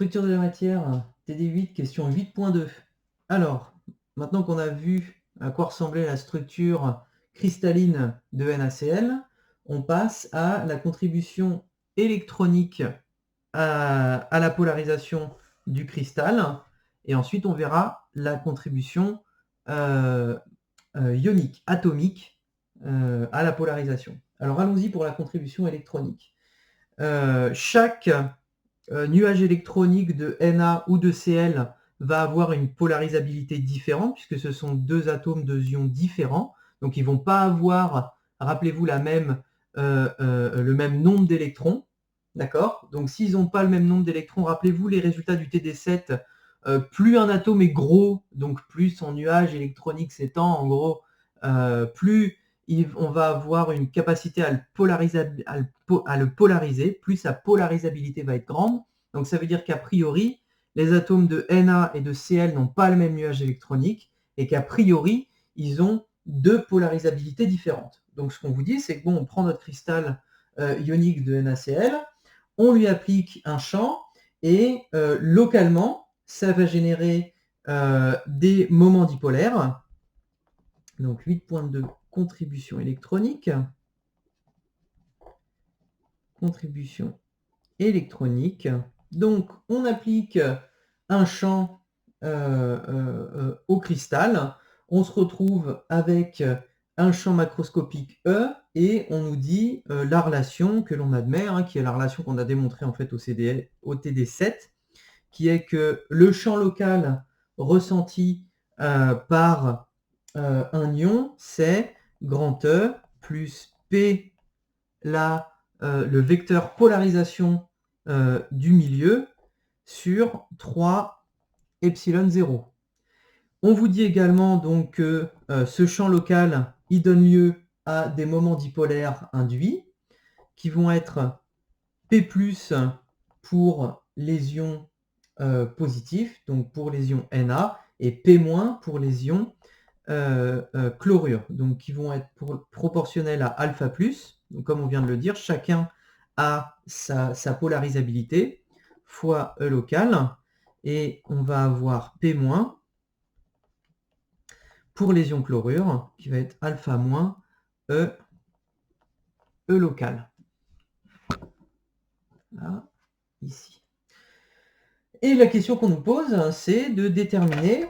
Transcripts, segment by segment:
Structure de la matière, TD8, question 8.2. Alors, maintenant qu'on a vu à quoi ressemblait la structure cristalline de NaCl, on passe à la contribution électronique à la polarisation du cristal, et ensuite on verra la contribution ionique, atomique à la polarisation. Alors allons-y pour la contribution électronique. Chaque nuage électronique de Na ou de Cl va avoir une polarisabilité différente, puisque ce sont deux atomes de ions différents. Donc ils ne vont pas avoir, rappelez-vous, le même nombre d'électrons. D'accord? Donc s'ils n'ont pas le même nombre d'électrons, rappelez-vous les résultats du TD7, plus un atome est gros, donc plus son nuage électronique s'étend, en gros, plus on va avoir une capacité à le polariser, plus sa polarisabilité va être grande. Donc ça veut dire qu'a priori, les atomes de Na et de Cl n'ont pas le même nuage électronique, et qu'a priori, ils ont deux polarisabilités différentes. Donc ce qu'on vous dit, c'est que bon, on prend notre cristal ionique de NaCl, on lui applique un champ, et localement, ça va générer des moments dipolaires. Donc 8.2, contribution électronique. Contribution électronique. Donc on applique un champ au cristal. On se retrouve avec un champ macroscopique E, et on nous dit la relation que l'on admet, qui est la relation qu'on a démontrée en fait au TD7, qui est que le champ local ressenti par un ion, c'est grand E plus P, le vecteur polarisation du milieu, sur 3 epsilon 0. On vous dit également donc que ce champ local, il donne lieu à des moments dipolaires induits, qui vont être P+, pour les ions positifs, donc pour les ions Na, et P- pour les ions chlorure, donc qui vont être proportionnels à alpha+. Donc comme on vient de le dire, chacun a sa polarisabilité fois E local, et on va avoir P- pour les ions chlorure, qui va être alpha- E local. Là, ici. Et la question qu'on nous pose, c'est de déterminer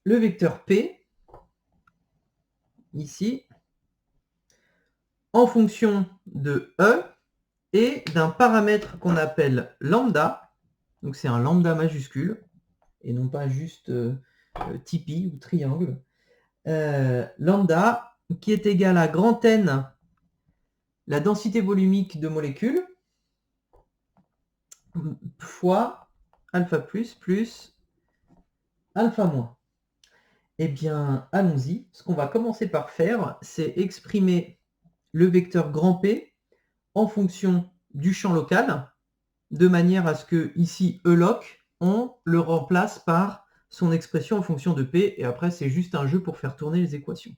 le vecteur P, ici, en fonction de E et d'un paramètre qu'on appelle lambda. Donc c'est un lambda majuscule, et non pas juste tipi ou triangle. Lambda, qui est égal à grand N, la densité volumique de molécules, fois alpha plus alpha-. Eh bien, allons-y. Ce qu'on va commencer par faire, c'est exprimer le vecteur grand P en fonction du champ local, de manière à ce que, ici, E-loc, on le remplace par son expression en fonction de P, et après, c'est juste un jeu pour faire tourner les équations.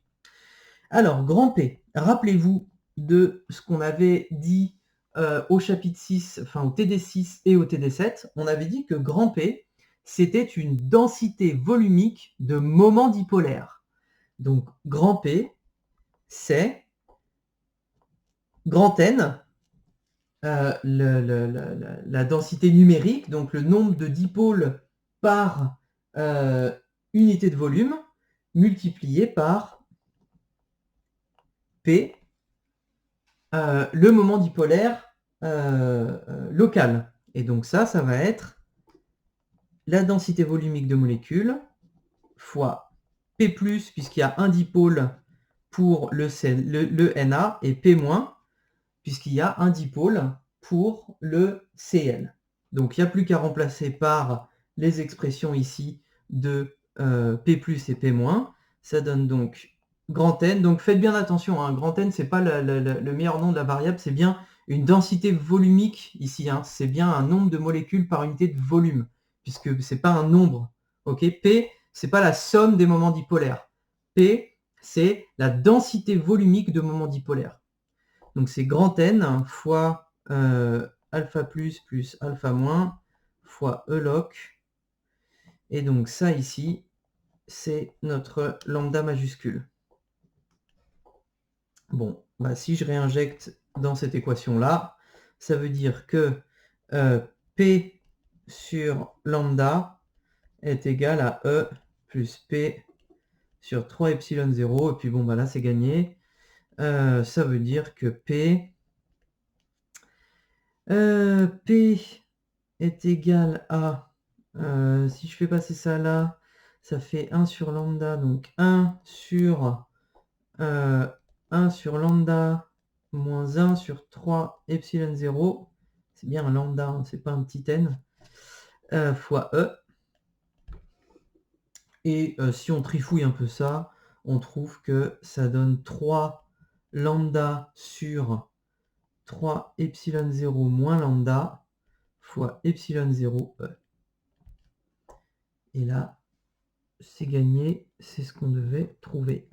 Alors, grand P, rappelez-vous de ce qu'on avait dit au chapitre 6, enfin au TD6 et au TD7. On avait dit que grand P, c'était une densité volumique de moments dipolaires. Donc, grand P, c'est grand N, la densité numérique, donc le nombre de dipôles par unité de volume, multiplié par P, le moment dipolaire local. Et donc ça va être la densité volumique de molécules fois P+, puisqu'il y a un dipôle pour le Na, et P-, puisqu'il y a un dipôle pour le Cl. Donc il n'y a plus qu'à remplacer par les expressions ici de P+, et P-. Ça donne donc grand N. Donc faites bien attention, grand N, c'est pas le meilleur nom de la variable, c'est bien une densité volumique ici. C'est bien un nombre de molécules par unité de volume, puisque c'est pas un nombre. P, c'est pas la somme des moments dipolaires. P, c'est la densité volumique de moments dipolaires. Donc c'est grand N fois alpha+ plus alpha-, fois E log. Et donc ça ici, c'est notre lambda majuscule. Bon, bah, si je réinjecte dans cette équation-là, ça veut dire que P sur lambda est égal à E plus P sur 3 epsilon 0. Et puis bon, bah là, c'est gagné. Ça veut dire que P est égal à, si je fais passer ça là, ça fait 1 sur lambda, donc 1 sur lambda moins 1 sur 3 epsilon 0, c'est bien un lambda, hein, c'est pas un petit n, fois E. Et si on trifouille un peu ça, on trouve que ça donne 3 lambda sur 3 epsilon 0 moins lambda fois epsilon 0 E. Et là, c'est gagné, c'est ce qu'on devait trouver.